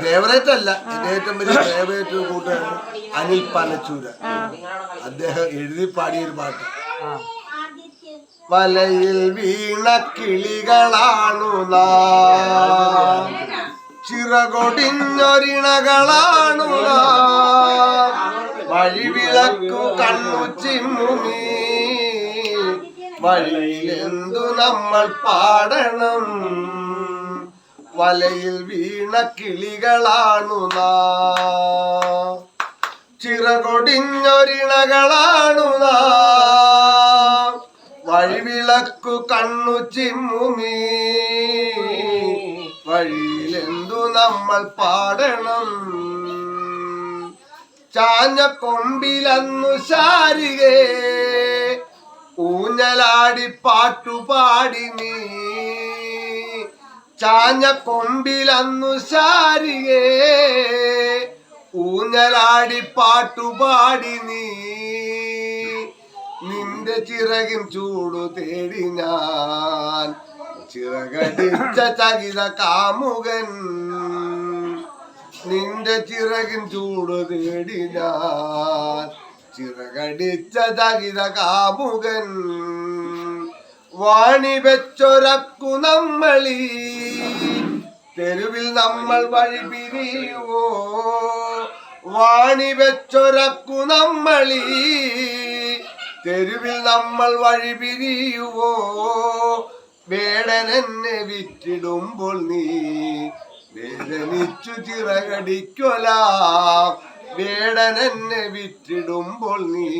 Favourite അല്ല, എന്റെ ഏറ്റവും വലിയ ഫേവറേറ്റ് കൂട്ടുകാരൻ അനിൽ പനച്ചൂര. അദ്ദേഹം എഴുതി പാടിയൊരു പാട്ട്. വലയിൽ വീണ കിളികളാണു നാം, ചിറകൊടിഞ്ഞൊരിണകളാണു നാം, വഴിവിളക്കു കണ്ണു ചിമ്മുമീ വഴിയിലെന്തു നമ്മൾ പാടണം. വലയിൽ വീണ കിളികളാണു നാം, ചിറകൊടിഞ്ഞൊരിണകളാണു നാം, വഴിവിളക്കു കണ്ണു ചിമ്മുമീ വഴിയിലെന്തു നമ്മൾ പാടണം. ചാഞ്ഞ കൊമ്പിലന്നു ശാരികേ ഊഞ്ഞലാടി പാട്ടുപാടി നീ, ചാഞ്ഞ കൊമ്പിലന്നു ശാരികേ ഊഞ്ഞലാടി പാട്ടുപാടി നീ, നിന്റെ ചിറകിൻ ചൂടു തേടി ഞാൻ ചിറകടിച്ച ചകിത കാമുകൻ, നിന്റെ ചിറകിൻ ചൂടു തേടി ഞാൻ ചിറകടിച്ച ചകിത കാമുകൻ. വാണി വെച്ചൊരക്കു നമ്മളീ തെരുവിൽ നമ്മൾ വഴി പിരിയുവോ, വാണി വെച്ചൊരക്കു നമ്മളീ തെരുവിൽ നമ്മൾ വഴി പിരിയുവോ. വേടനെന്നെ വിറ്റിടുമ്പോൾ നീ വേദനിച്ചു ചിറകടിക്കൊല, വേടനെന്നെ വിറ്റിടുമ്പോൾ നീ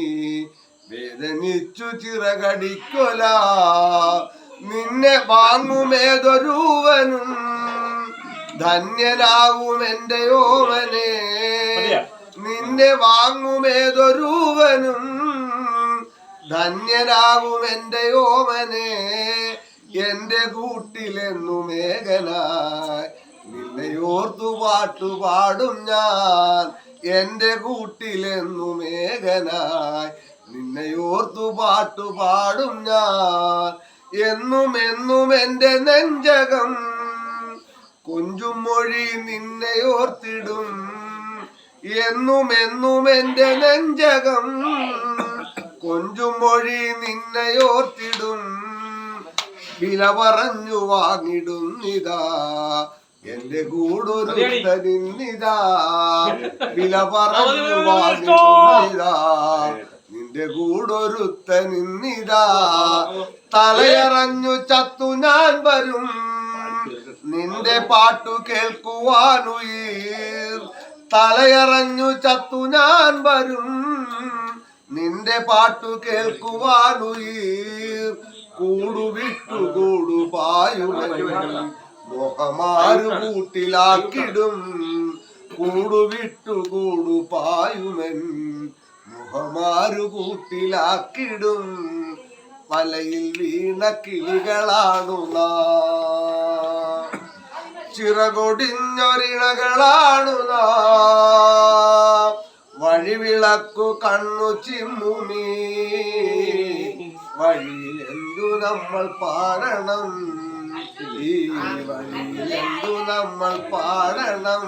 വേദനിച്ചു ചിറകടിക്കൊല. നിന്നെ വാങ്ങുമേതൊരുവനും ധന്യനാകും എന്റെ ഓമനെ, നിന്നെ വാങ്ങുമേതൊരുവനും ധന്യനാകും എന്റെ ഓമനെ. എന്റെ കൂട്ടിലെന്നു മേഘനായി നിന്നെയോർത്തു പാട്ടുപാടും ഞാൻ, എന്റെ കൂട്ടിലെന്നു മേഘനായി നിന്നെയോർത്തു പാട്ടുപാടും ഞാൻ. എന്നും എന്നും എന്റെ നെഞ്ചകം കൊഞ്ചും മൊഴി നിന്നെയോർത്തിടും, എന്നും എന്നും എന്റെ നെഞ്ചകം കൊഞ്ചും മൊഴി നിന്നെയോർത്തിടും. വില പറഞ്ഞു വാങ്ങിടുന്നിതാ എന്റെ കൂടൊരുത്തനിന്നിതാ, വില പറഞ്ഞു വാങ്ങിടുന്നിതാ നിന്റെ കൂടൊരുത്തനിന്നിതാ. തലയറഞ്ഞു ചത്തു ഞാൻ വരും നിന്റെ പാട്ടു കേൾക്കുവാനുയിർ, തലയറഞ്ഞു ചത്തു ഞാൻ വരും നിന്റെ പാട്ടു കേൾക്കുവാനുയിർ. കൂടുവിട്ടു കൂടുപായുമൻ മോഹമാരു കൂട്ടിലാക്കിടും, കൂടുവിട്ടു കൂടുപായുമൻ മുഖമാരു കൂട്ടിലാക്കിടും. വലയിൽ വീണ കിളികളാണു നാം, ചിറകൊടിഞ്ഞൊരിണകളാണു നാം, വഴിവിളക്കു കണ്ണു ചിമ്മുമീ വഴിയിലെന്തു നമ്മൾ പാടണം, ഈ വഴിയിലെന്തു നമ്മൾ പാടണം.